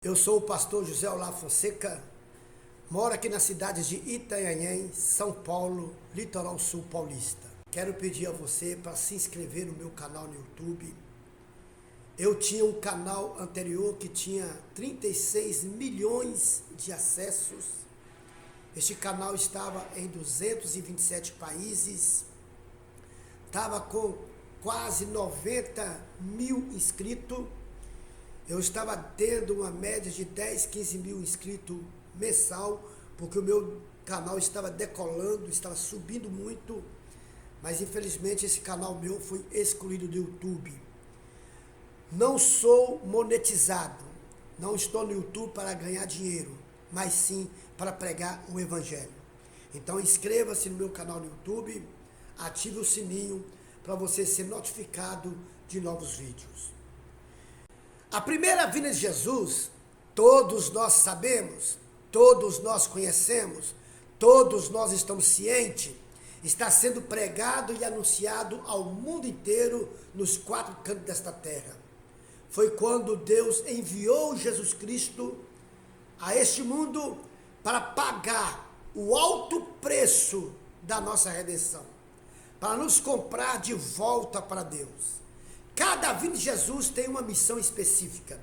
Eu sou o pastor José Olavo Fonseca, moro aqui na cidade de Itanhaém, São Paulo, litoral sul paulista. Quero pedir a você para se inscrever no meu canal no YouTube. Eu tinha um canal anterior que tinha 36 milhões de acessos. Este canal estava em 227 países, estava com quase 90 mil inscritos. Eu estava tendo uma média de 10, 15 mil inscritos mensal, porque o meu canal estava decolando, estava subindo muito, mas infelizmente esse canal meu foi excluído do YouTube. Não sou monetizado, não estou no YouTube para ganhar dinheiro, mas sim para pregar o Evangelho. Então inscreva-se no meu canal no YouTube, ative o sininho para você ser notificado de novos vídeos. A primeira vinda de Jesus, todos nós sabemos, todos nós conhecemos, todos nós estamos cientes, está sendo pregado e anunciado ao mundo inteiro nos 4 cantos desta terra. Foi quando Deus enviou Jesus Cristo a este mundo para pagar o alto preço da nossa redenção, para nos comprar de volta para Deus. Cada vinda de Jesus tem uma missão específica.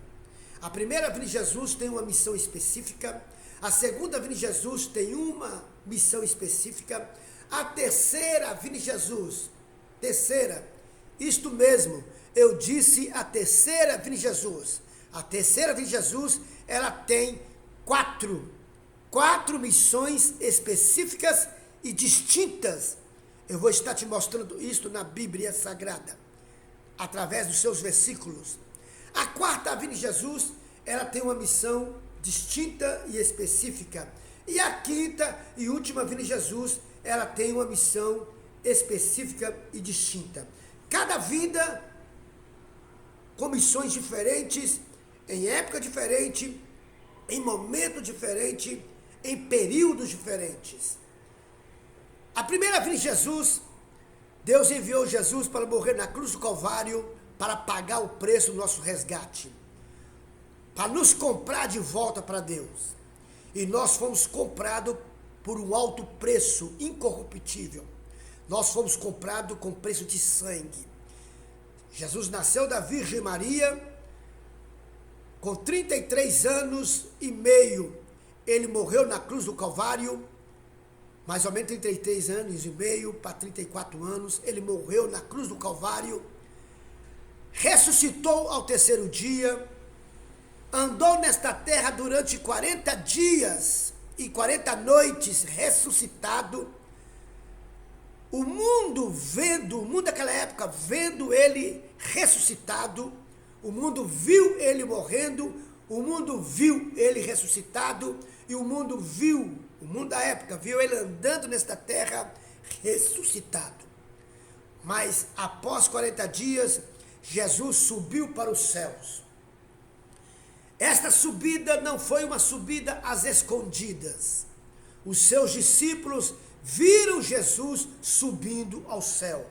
A primeira vinda de Jesus tem uma missão específica. A segunda vinda de Jesus tem uma missão específica. A terceira vinda de Jesus, isto mesmo, eu disse a terceira vinda de Jesus. A terceira vinda de Jesus, ela tem quatro missões específicas e distintas. Eu vou estar te mostrando isso na Bíblia Sagrada, através dos seus versículos. A quarta vinda de Jesus, ela tem uma missão distinta e específica. E a quinta e última vinda de Jesus, ela tem uma missão específica e distinta. Cada vinda com missões diferentes, em época diferente, em momento diferente, em períodos diferentes. A primeira vinda de Jesus, Deus enviou Jesus para morrer na cruz do Calvário para pagar o preço do nosso resgate, para nos comprar de volta para Deus. E nós fomos comprados por um alto preço incorruptível. Nós fomos comprados com preço de sangue. Jesus nasceu da Virgem Maria, com 33 anos e meio, ele morreu na cruz do Calvário. Mais ou menos 33 anos e meio para 34 anos, ele morreu na cruz do Calvário, ressuscitou ao terceiro dia, andou nesta terra durante 40 dias e 40 noites ressuscitado. O mundo daquela época, vendo ele ressuscitado, o mundo viu ele morrendo, o mundo viu ele ressuscitado, e o mundo da época viu ele andando nesta terra ressuscitado. Mas após 40 dias, Jesus subiu para os céus. Esta subida não foi uma subida às escondidas. Os seus discípulos viram Jesus subindo ao céu.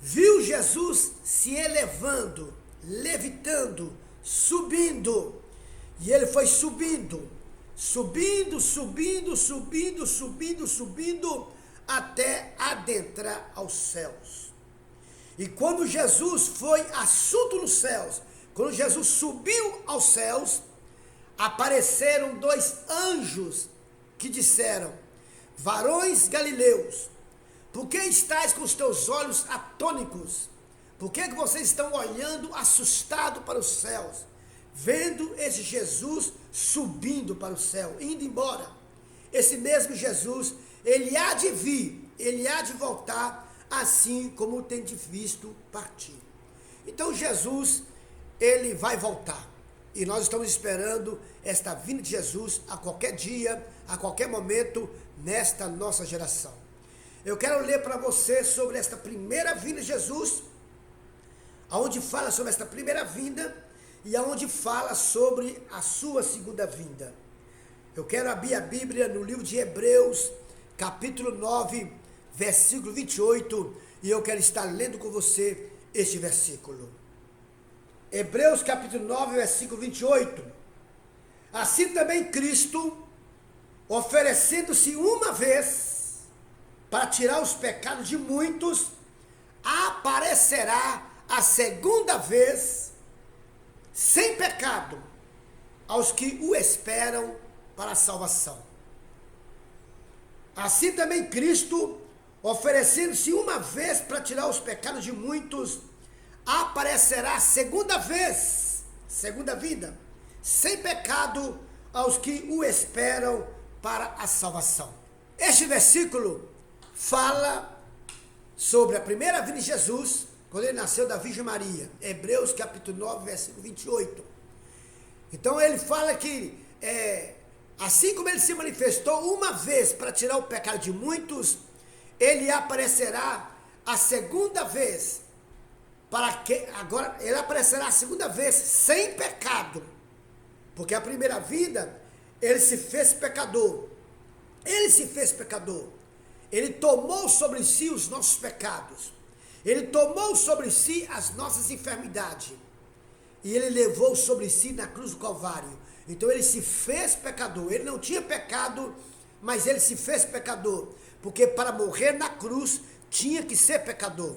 Viu Jesus se elevando, levitando, subindo. E ele foi subindo, até adentrar aos céus. E quando Jesus foi assunto nos céus, quando Jesus subiu aos céus, apareceram 2 anjos que disseram: varões galileus, por que estáis com os teus olhos atônicos? Por que vocês estão olhando assustado para os céus, vendo esse Jesus subindo para o céu, indo embora? Esse mesmo Jesus, ele há de vir, ele há de voltar, assim como tem de visto partir. Então Jesus, ele vai voltar, e nós estamos esperando esta vinda de Jesus a qualquer dia, a qualquer momento, nesta nossa geração. Eu quero ler para você sobre esta primeira vinda de Jesus, aonde fala sobre esta primeira vinda, e aonde fala sobre a sua segunda vinda. Eu quero abrir a Bíblia no livro de Hebreus, capítulo 9, versículo 28, e eu quero estar lendo com você este versículo. Hebreus, capítulo 9, versículo 28. Assim também Cristo, oferecendo-se uma vez para tirar os pecados de muitos, aparecerá a segunda vez sem pecado aos que o esperam para a salvação. Assim também Cristo, oferecendo-se uma vez para tirar os pecados de muitos, aparecerá segunda vez, segunda vinda, sem pecado aos que o esperam para a salvação. Este versículo fala sobre a primeira vinda de Jesus, quando ele nasceu da Virgem Maria. Hebreus capítulo 9, versículo 28. Então ele fala que, assim como ele se manifestou uma vez para tirar o pecado de muitos, ele aparecerá a segunda vez, agora ele aparecerá a segunda vez sem pecado, porque a primeira vinda, ele se fez pecador, ele tomou sobre si os nossos pecados, ele tomou sobre si as nossas enfermidades, e ele levou sobre si na cruz do Calvário. Então ele se fez pecador, ele não tinha pecado, mas ele se fez pecador, porque para morrer na cruz tinha que ser pecador.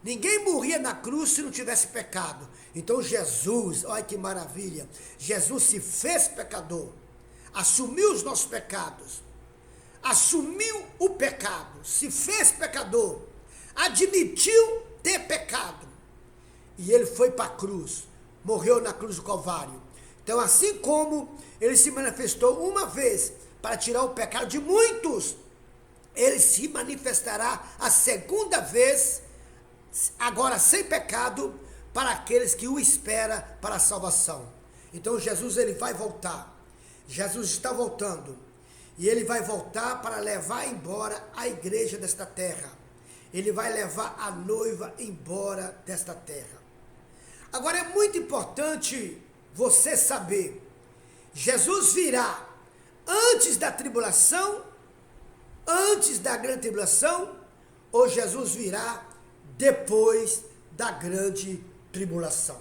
Ninguém morria na cruz se não tivesse pecado. Então Jesus, olha que maravilha, Jesus se fez pecador, assumiu os nossos pecados, assumiu o pecado, se fez pecador, admitiu ter pecado, e ele foi para a cruz, morreu na cruz do Calvário. Então, assim como ele se manifestou uma vez para tirar o pecado de muitos, ele se manifestará a segunda vez, agora sem pecado, para aqueles que o esperam para a salvação. Então Jesus, ele vai voltar. Jesus está voltando. E ele vai voltar para levar embora a igreja desta terra. Ele vai levar a noiva embora desta terra. Agora é muito importante você saber, Jesus virá antes da tribulação, antes da grande tribulação, ou Jesus virá depois da grande tribulação?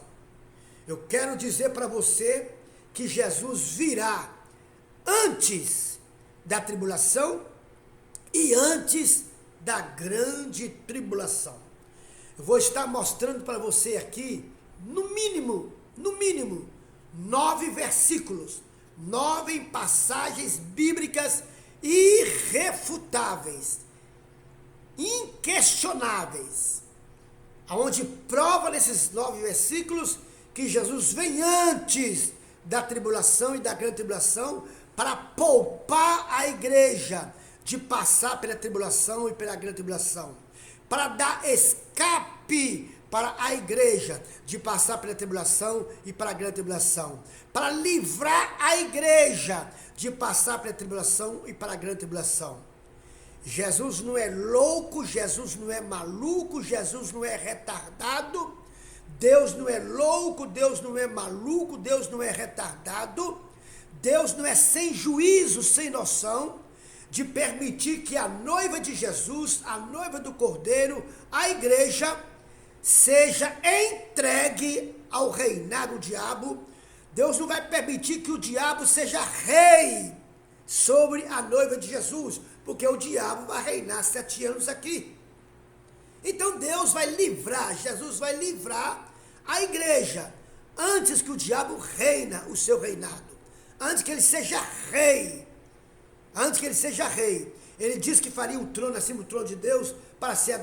Eu quero dizer para você que Jesus virá antes da tribulação e antes da grande tribulação. Eu vou estar mostrando para você aqui, no mínimo, 9 versículos, 9 passagens bíblicas irrefutáveis, inquestionáveis, aonde prova nesses 9 versículos que Jesus vem antes da tribulação e da grande tribulação para poupar a igreja de passar pela tribulação e pela grande tribulação, para dar escape para a igreja de passar pela tribulação e para a grande tribulação, para livrar a igreja de passar pela tribulação e para a grande tribulação. Jesus não é louco, Jesus não é maluco, Jesus não é retardado, Deus não é louco, Deus não é maluco, Deus não é retardado, Deus não é sem juízo, sem noção, de permitir que a noiva de Jesus, a noiva do Cordeiro, a igreja, seja entregue ao reinado do diabo. Deus não vai permitir que o diabo seja rei sobre a noiva de Jesus, porque o diabo vai reinar 7 anos aqui. Então Deus vai livrar, Jesus vai livrar a igreja, antes que o diabo reina o seu reinado, antes que ele seja rei, ele disse que faria um trono acima do trono de Deus, para ser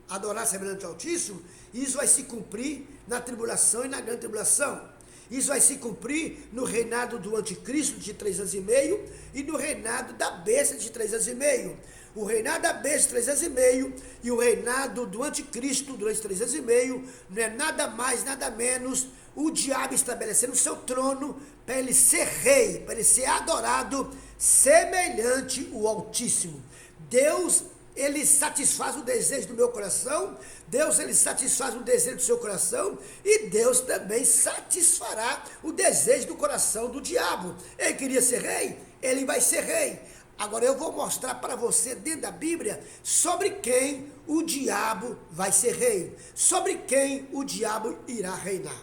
adorar semelhante ao Altíssimo, e isso vai se cumprir na tribulação e na grande tribulação. Isso vai se cumprir no reinado do anticristo de 3 anos e meio e no reinado da besta de 3 anos e meio. O reinado da besta de 3 anos e meio e o reinado do anticristo durante 3 anos e meio não é nada mais, nada menos o diabo estabelecendo o seu trono para ele ser rei, para ele ser adorado semelhante ao Altíssimo. Deus, ele satisfaz o desejo do meu coração, Deus, ele satisfaz o desejo do seu coração, e Deus também satisfará o desejo do coração do diabo. Ele queria ser rei, ele vai ser rei. Agora eu vou mostrar para você dentro da Bíblia sobre quem o diabo vai ser rei, sobre quem o diabo irá reinar.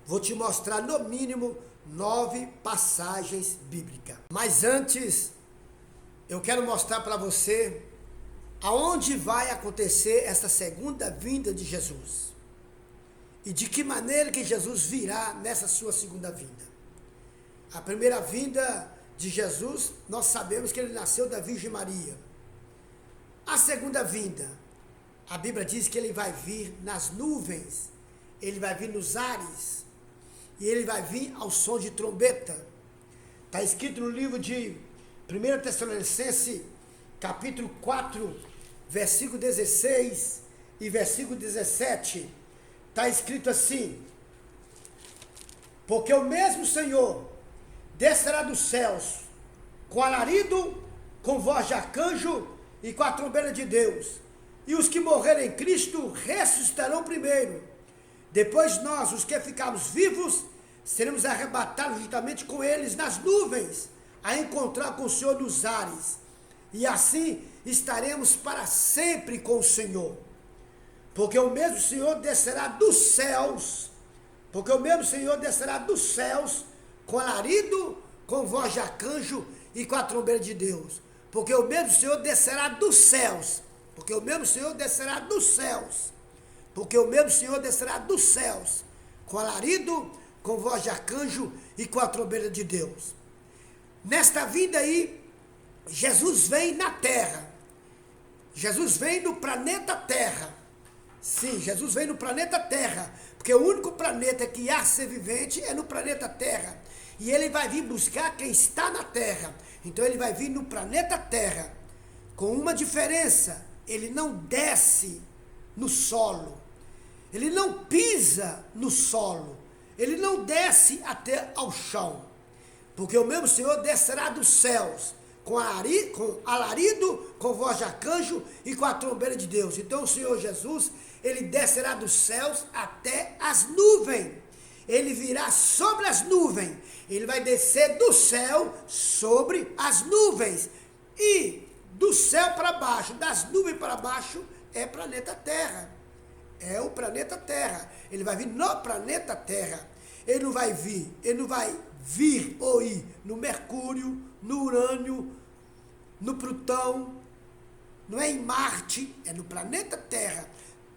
vou te mostrar no mínimo 9 passagens bíblicas. Mas antes, eu quero mostrar para você aonde vai acontecer essa segunda vinda de Jesus. E de que maneira que Jesus virá nessa sua segunda vinda. A primeira vinda de Jesus, nós sabemos que ele nasceu da Virgem Maria. A segunda vinda, a Bíblia diz que ele vai vir nas nuvens, ele vai vir nos ares, e ele vai vir ao som de trombeta. Está escrito no livro de 1 Tessalonicenses, capítulo 4, versículo 16 e versículo 17. Está escrito assim: porque o mesmo Senhor descerá dos céus, com alarido, com voz de arcanjo e com a trombeta de Deus. E os que morrerem em Cristo ressuscitarão primeiro. Depois nós, os que ficarmos vivos, seremos arrebatados juntamente com eles nas nuvens, a encontrar com o Senhor nos ares. E assim estaremos para sempre com o Senhor. Porque o mesmo Senhor descerá dos céus, com alarido, com voz de arcanjo e com a trombeta de Deus. Porque o mesmo Senhor descerá dos céus, com alarido, com voz de arcanjo e com a trombeta de Deus. Nesta vida aí, Jesus vem na terra. Jesus vem no planeta Terra. Sim, Jesus vem no planeta Terra, porque o único planeta que há ser vivente é no planeta Terra. E ele vai vir buscar quem está na Terra. Então ele vai vir no planeta Terra, com uma diferença: ele não desce no solo, ele não pisa no solo, ele não desce até ao chão, porque o mesmo Senhor descerá dos céus, com alarido, com voz de arcanjo e com a trombeta de Deus. Então o Senhor Jesus, ele descerá dos céus até as nuvens. Ele virá sobre as nuvens. Ele vai descer do céu sobre as nuvens. E do céu para baixo, das nuvens para baixo, é planeta Terra. É o planeta Terra. Ele vai vir no planeta Terra. Ele não vai vir ou ir no Mercúrio, no Urânio, no Plutão, não é em Marte, é no planeta Terra,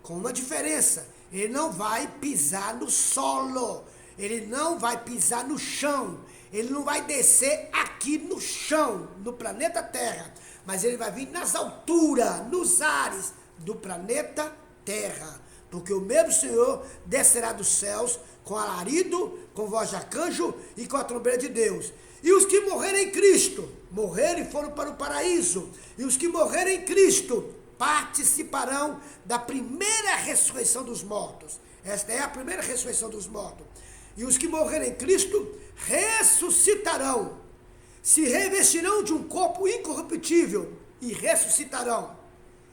com uma diferença: ele não vai pisar no solo, ele não vai pisar no chão, ele não vai descer aqui no chão, no planeta Terra, mas ele vai vir nas alturas, nos ares do planeta Terra, porque o mesmo Senhor descerá dos céus com alarido, com voz de arcanjo e com a trombeta de Deus. E os que morrerem em Cristo, morreram e foram para o paraíso. E os que morrerem em Cristo participarão da primeira ressurreição dos mortos. Esta é a primeira ressurreição dos mortos. E os que morrerem em Cristo ressuscitarão, se revestirão de um corpo incorruptível e ressuscitarão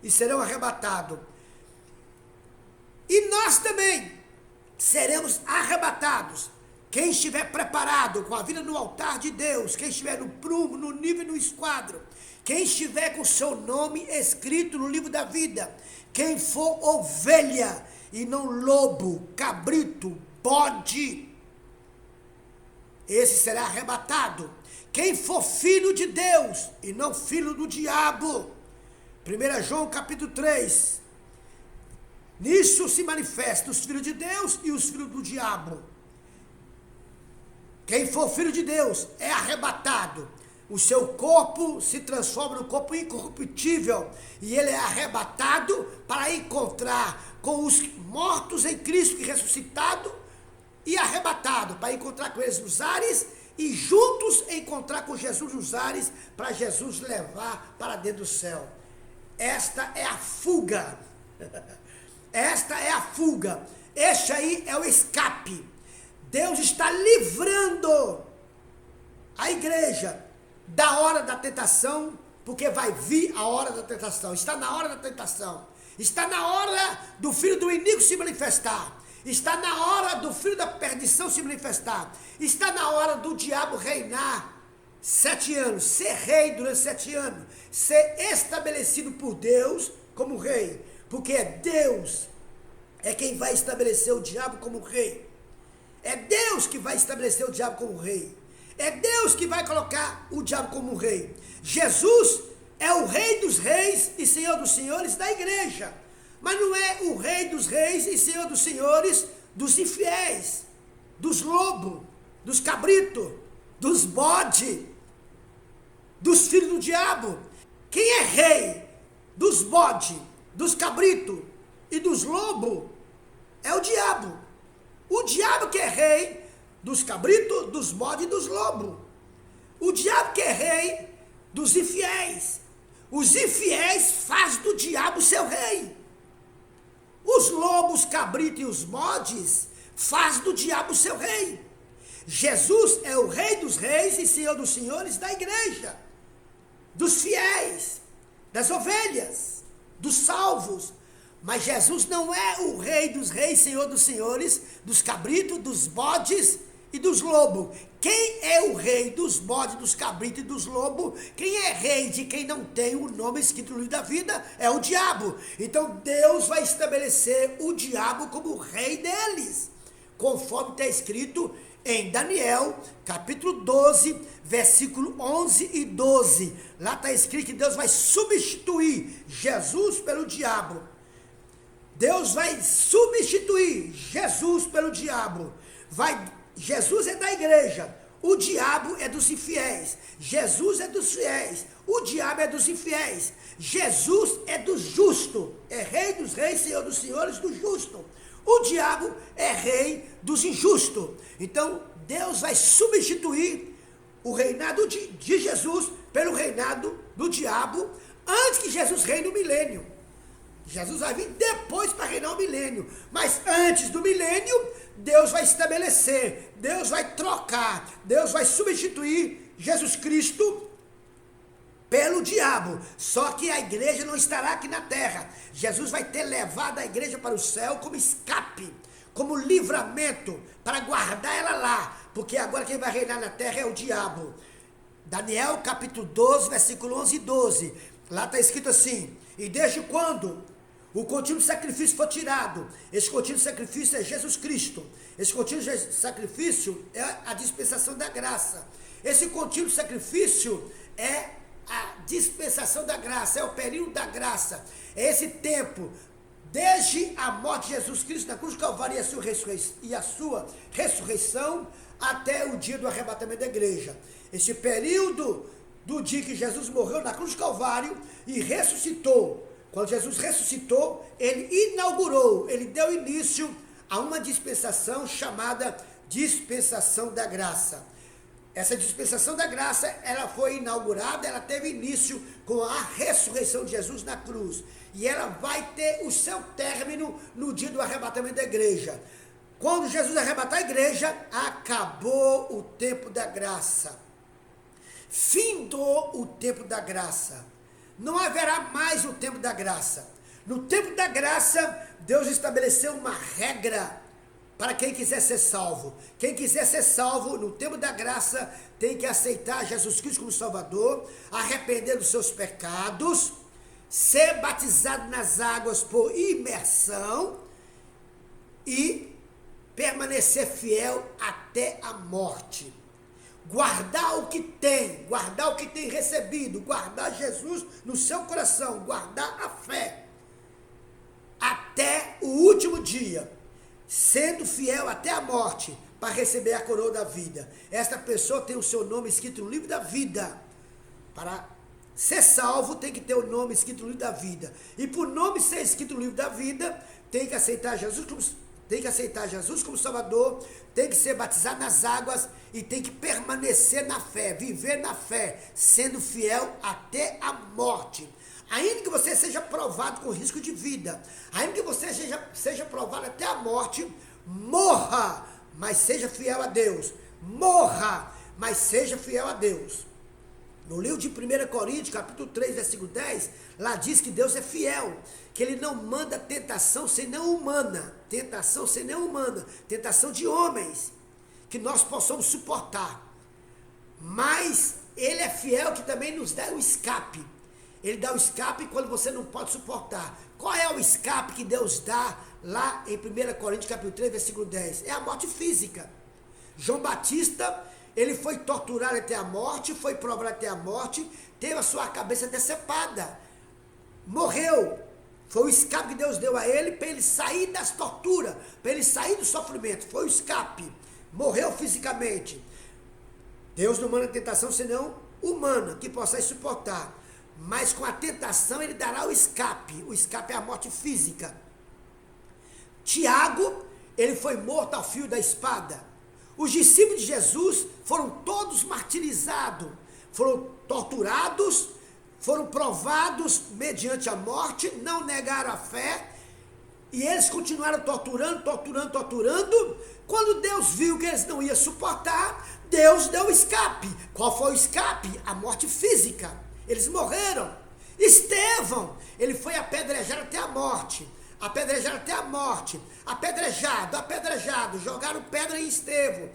e serão arrebatados. E nós também seremos arrebatados. Quem estiver preparado com a vida no altar de Deus, quem estiver no prumo, no nível e no esquadro, quem estiver com o seu nome escrito no livro da vida, quem for ovelha e não lobo, cabrito, bode, esse será arrebatado. Quem for filho de Deus e não filho do diabo, 1 João capítulo 3, nisso se manifestam os filhos de Deus e os filhos do diabo. Quem for filho de Deus é arrebatado. O seu corpo se transforma num corpo incorruptível e ele é arrebatado para encontrar com os mortos em Cristo e ressuscitado e arrebatado para encontrar com eles nos ares e juntos encontrar com Jesus nos ares para Jesus levar para dentro do céu. Esta é a fuga. Esta é a fuga. Este aí é o escape. Deus está livrando a igreja da hora da tentação, porque vai vir a hora da tentação. Está na hora da tentação. Está na hora do filho do iníquo se manifestar. Está na hora do filho da perdição se manifestar. Está na hora do diabo reinar 7 anos, ser rei durante 7 anos, ser estabelecido por Deus como rei, porque Deus é quem vai estabelecer o diabo como rei. É Deus que vai estabelecer o diabo como rei. É Deus que vai colocar o diabo como rei. Jesus é o rei dos reis e senhor dos senhores da igreja. Mas não é o rei dos reis e senhor dos senhores dos infiéis, dos lobos, dos cabritos, dos bode, dos filhos do diabo. Quem é rei dos bode, dos cabritos e dos lobos é o diabo. O diabo que é rei dos cabritos, dos bodes e dos lobos. O diabo que é rei dos infiéis. Os infiéis fazem do diabo seu rei. Os lobos, cabritos e os bodes fazem do diabo seu rei. Jesus é o rei dos reis e senhor dos senhores da igreja, dos fiéis, das ovelhas, dos salvos. Mas Jesus não é o rei dos reis, senhor dos senhores, dos cabritos, dos bodes e dos lobos. Quem é o rei dos bodes, dos cabritos e dos lobos? Quem é rei de quem não tem o nome escrito no livro da vida? É o diabo. Então Deus vai estabelecer o diabo como rei deles, conforme está escrito em Daniel, capítulo 12, versículo 11 e 12. Lá está escrito que Deus vai substituir Jesus pelo diabo. Deus vai substituir Jesus pelo diabo. Jesus é da igreja, o diabo é dos infiéis. Jesus é dos fiéis, o diabo é dos infiéis. Jesus é do justo, é rei dos reis, senhor dos senhores, do justo. O diabo é rei dos injustos. Então, Deus vai substituir o reinado de Jesus pelo reinado do diabo, antes que Jesus reine no milênio. Jesus vai vir depois para reinar o milênio. Mas antes do milênio, Deus vai estabelecer, Deus vai trocar, Deus vai substituir Jesus Cristo pelo diabo. Só que a igreja não estará aqui na terra. Jesus vai ter levado a igreja para o céu como escape, como livramento, para guardar ela lá. Porque agora quem vai reinar na terra é o diabo. Daniel capítulo 12, versículo 11 e 12. Lá está escrito assim: e desde quando o contínuo sacrifício foi tirado? Esse contínuo sacrifício é Jesus Cristo. Esse contínuo sacrifício é a dispensação da graça. Esse contínuo sacrifício é a dispensação da graça, é o período da graça. É esse tempo, desde a morte de Jesus Cristo na cruz do Calvário e a sua ressurreição, até o dia do arrebatamento da igreja. Esse período do dia que Jesus morreu na cruz do Calvário e ressuscitou. Quando Jesus ressuscitou, ele inaugurou, ele deu início a uma dispensação chamada dispensação da graça. Essa dispensação da graça, ela foi inaugurada, ela teve início com a ressurreição de Jesus na cruz. E ela vai ter o seu término no dia do arrebatamento da igreja. Quando Jesus arrebatar a igreja, acabou o tempo da graça. Findou o tempo da graça. Não haverá mais o tempo da graça. No tempo da graça, Deus estabeleceu uma regra para quem quiser ser salvo. Quem quiser ser salvo no tempo da graça tem que aceitar Jesus Cristo como Salvador, arrepender dos seus pecados, ser batizado nas águas por imersão e permanecer fiel até a morte. Guardar o que tem recebido, guardar Jesus no seu coração, guardar a fé até o último dia, sendo fiel até a morte, para receber a coroa da vida. Esta pessoa tem o seu nome escrito no livro da vida. Para ser salvo, tem que ter o nome escrito no livro da vida. E por nome ser escrito no livro da vida, tem que aceitar Jesus como Salvador, tem que ser batizado nas águas e tem que permanecer na fé, viver na fé, sendo fiel até a morte. Ainda que você seja provado com risco de vida, ainda que você seja provado até a morte, morra, mas seja fiel a Deus. Morra, mas seja fiel a Deus. No livro de 1 Coríntios, capítulo 3, versículo 10, lá diz que Deus é fiel, que Ele não manda tentação senão humana, tentação de homens, que nós possamos suportar. Mas Ele é fiel que também nos dá o escape. Ele dá o escape quando você não pode suportar. Qual é o escape que Deus dá lá em 1 Coríntios, capítulo 3, versículo 10? É a morte física. João Batista, ele foi torturado até a morte, foi provado até a morte, teve a sua cabeça decepada, morreu. Foi o escape que Deus deu a ele para ele sair das torturas, para ele sair do sofrimento. Foi o escape. Morreu fisicamente. Deus não manda tentação senão humana, que possa suportar. Mas com a tentação ele dará o escape. O escape é a morte física. Tiago, ele foi morto ao fio da espada. Os discípulos de Jesus foram todos martirizados, foram torturados, foram provados mediante a morte, não negaram a fé, e eles continuaram torturando. Quando Deus viu que eles não iam suportar, Deus deu o escape. Qual foi o escape? A morte física. Eles morreram. Estevão, ele foi apedrejado até a morte. Apedrejado, jogaram pedra em Estevão.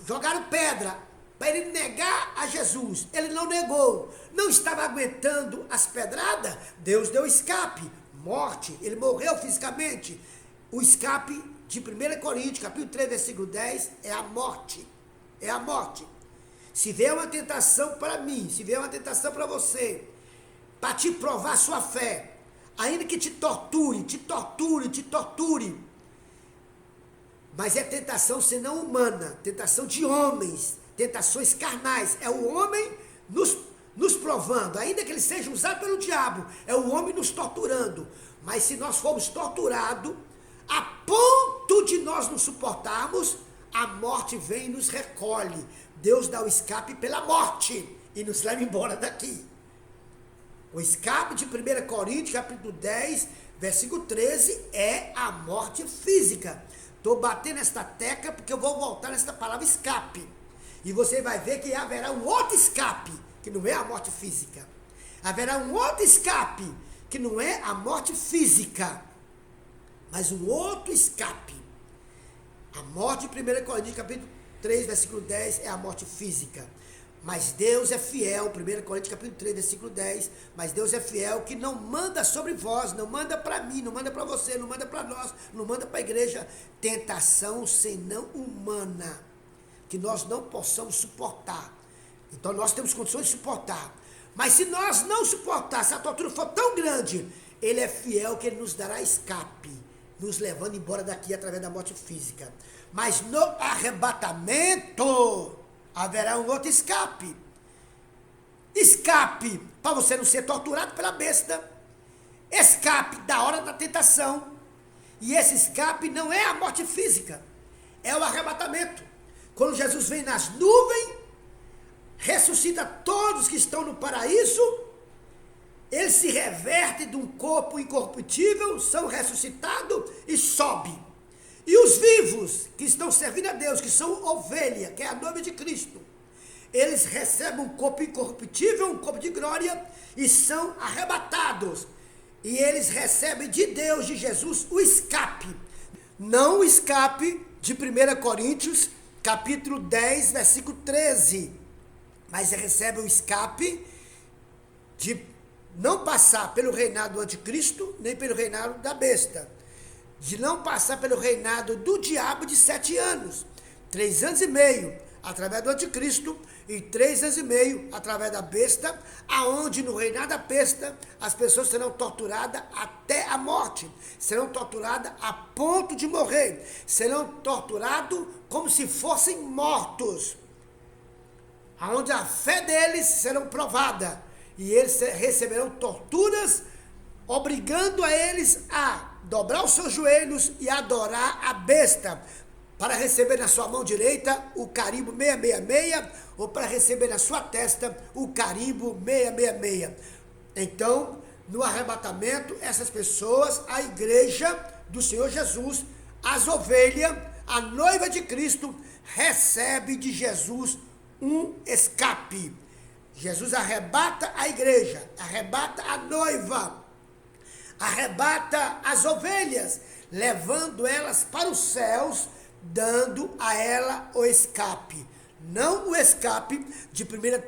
Jogaram pedra para ele negar a Jesus. Ele não negou, não estava aguentando as pedradas. Deus deu escape, morte, ele morreu fisicamente. O escape de 1 Coríntios, capítulo 3, versículo 10, é a morte. É a morte. Se vier uma tentação para mim, se vier uma tentação para você, para te provar sua fé, ainda que te torture, mas é tentação senão humana, tentação de homens, tentações carnais, é o homem nos provando, ainda que ele seja usado pelo diabo, é o homem nos torturando. Mas se nós formos torturados, a ponto de nós não suportarmos, a morte vem e nos recolhe. Deus dá o escape pela morte e nos leva embora daqui. O escape de 1 Coríntios, capítulo 10, versículo 13, é a morte física. Estou batendo esta tecla porque eu vou voltar nesta palavra escape. E você vai ver que haverá um outro escape, que não é a morte física. Haverá um outro escape, que não é a morte física, mas um outro escape. A morte de 1 Coríntios, capítulo 3, versículo 10, é a morte física. Mas Deus é fiel, 1 Coríntios capítulo 3, versículo 10, mas Deus é fiel que não manda sobre vós, não manda para mim, não manda para você, não manda para nós, não manda para a igreja, tentação senão humana, que nós não possamos suportar. Então nós temos condições de suportar. Mas se nós não suportar, se a tortura for tão grande, Ele é fiel que Ele nos dará escape, nos levando embora daqui através da morte física. Mas no arrebatamento haverá um outro escape. Escape para você não ser torturado pela besta. Escape da hora da tentação. E esse escape não é a morte física, é o arrebatamento. Quando Jesus vem nas nuvens, ressuscita todos que estão no paraíso, ele se reverte de um corpo incorruptível, são ressuscitados e sobe. E os vivos que estão servindo a Deus, que são ovelha, que é a noiva de Cristo, eles recebem um corpo incorruptível, um corpo de glória, e são arrebatados. E eles recebem de Deus, de Jesus, o escape. Não o escape de 1 Coríntios, capítulo 10, versículo 13. Mas recebem o escape de não passar pelo reinado do anticristo, nem pelo reinado da besta. De não passar pelo reinado do diabo de 7 anos. 3 anos e meio através do anticristo e 3 anos e meio através da besta, aonde no reinado da besta as pessoas serão torturadas até a morte, serão torturadas a ponto de morrer, serão torturados como se fossem mortos, aonde a fé deles serão provada e eles receberão torturas, obrigando a eles a dobrar os seus joelhos e adorar a besta, para receber na sua mão direita o carimbo 666, ou para receber na sua testa o carimbo 666. Então, no arrebatamento, essas pessoas, a igreja do Senhor Jesus, as ovelhas, a noiva de Cristo, recebe de Jesus um escape. Jesus arrebata a igreja, arrebata a noiva, arrebata as ovelhas, levando elas para os céus, dando a ela o escape. Não o escape de 1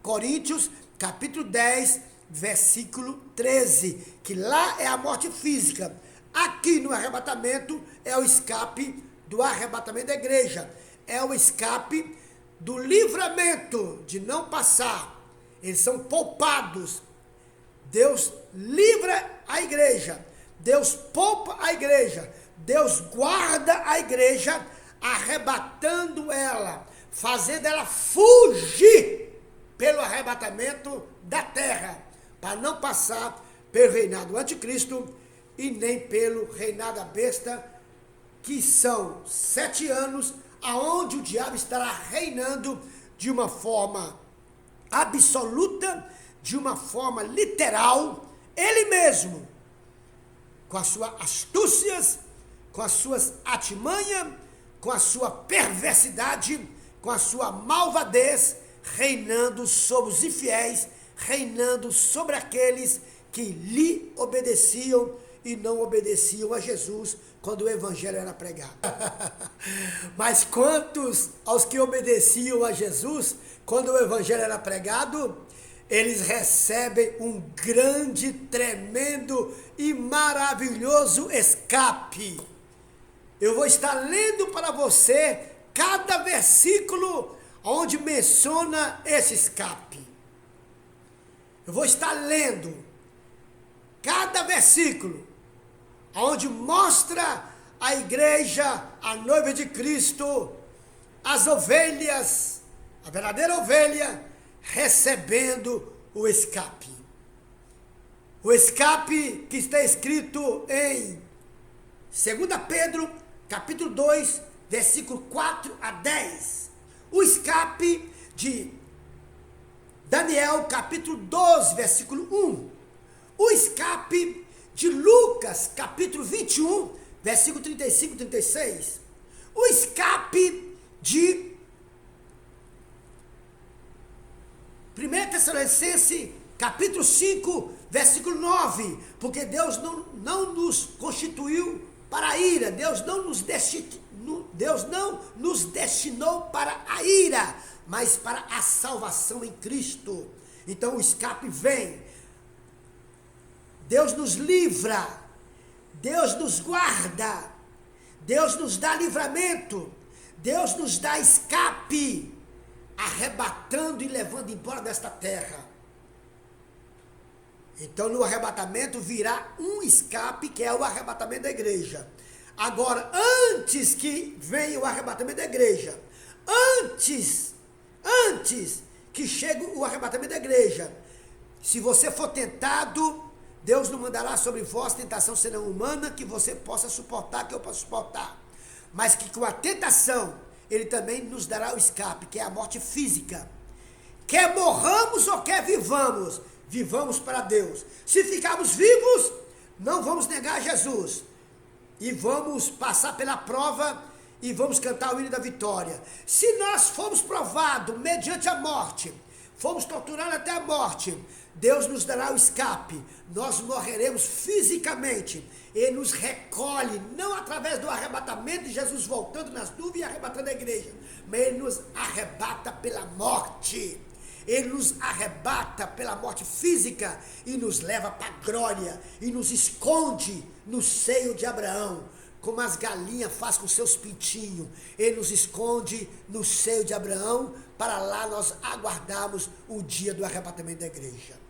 Coríntios, capítulo 10, versículo 13, que lá é a morte física. Aqui no arrebatamento é o escape do arrebatamento da igreja. É o escape do livramento de não passar. Eles são poupados. Deus livra a igreja. Deus poupa a igreja. Deus guarda a igreja, arrebatando ela, fazendo ela fugir pelo arrebatamento da terra, para não passar pelo reinado do anticristo e nem pelo reinado da besta, que são 7 anos, aonde o diabo estará reinando de uma forma absoluta, de uma forma literal, ele mesmo, com as suas astúcias, com as suas artimanhas, com a sua perversidade, com a sua malvadez, reinando sobre os infiéis, reinando sobre aqueles que lhe obedeciam e não obedeciam a Jesus quando o evangelho era pregado. Mas quantos aos que obedeciam a Jesus quando o evangelho era pregado, eles recebem um grande, tremendo e maravilhoso escape. Eu vou estar lendo para você cada versículo onde menciona esse escape. Eu vou estar lendo cada versículo onde mostra a igreja, a noiva de Cristo, as ovelhas, a verdadeira ovelha, recebendo o escape. O escape que está escrito em 2 Pedro, capítulo 2, versículo 4 a 10. O escape de Daniel, capítulo 12, versículo 1. O escape de Lucas, capítulo 21, versículo 35 e 36. O escape de 1 Tessalonicenses, capítulo 5, versículo 9. Porque Deus não nos constituiu para a ira. Deus não nos destinou para a ira, mas para a salvação em Cristo. Então o escape vem. Deus nos livra, Deus nos guarda, Deus nos dá livramento, Deus nos dá escape, arrebatando e levando embora desta terra. Então no arrebatamento virá um escape, que é o arrebatamento da igreja. Agora, antes que venha o arrebatamento da igreja, antes que chegue o arrebatamento da igreja, se você for tentado, Deus não mandará sobre vós tentação senão humana, que você possa suportar, que eu possa suportar. Mas que com a tentação, Ele também nos dará o escape, que é a morte física. Quer morramos ou quer vivamos, vivamos para Deus. Se ficarmos vivos, não vamos negar Jesus. E vamos passar pela prova e vamos cantar o hino da vitória. Se nós formos provados mediante a morte, fomos torturados até a morte, Deus nos dará o escape. Nós morreremos fisicamente. Ele nos recolhe, não através do arrebatamento de Jesus voltando nas nuvens e arrebatando a igreja, mas Ele nos arrebata pela morte. Ele nos arrebata pela morte física e nos leva para a glória e nos esconde no seio de Abraão, como as galinhas fazem com seus pintinhos. Ele nos esconde no seio de Abraão, para lá nós aguardarmos o dia do arrebatamento da igreja.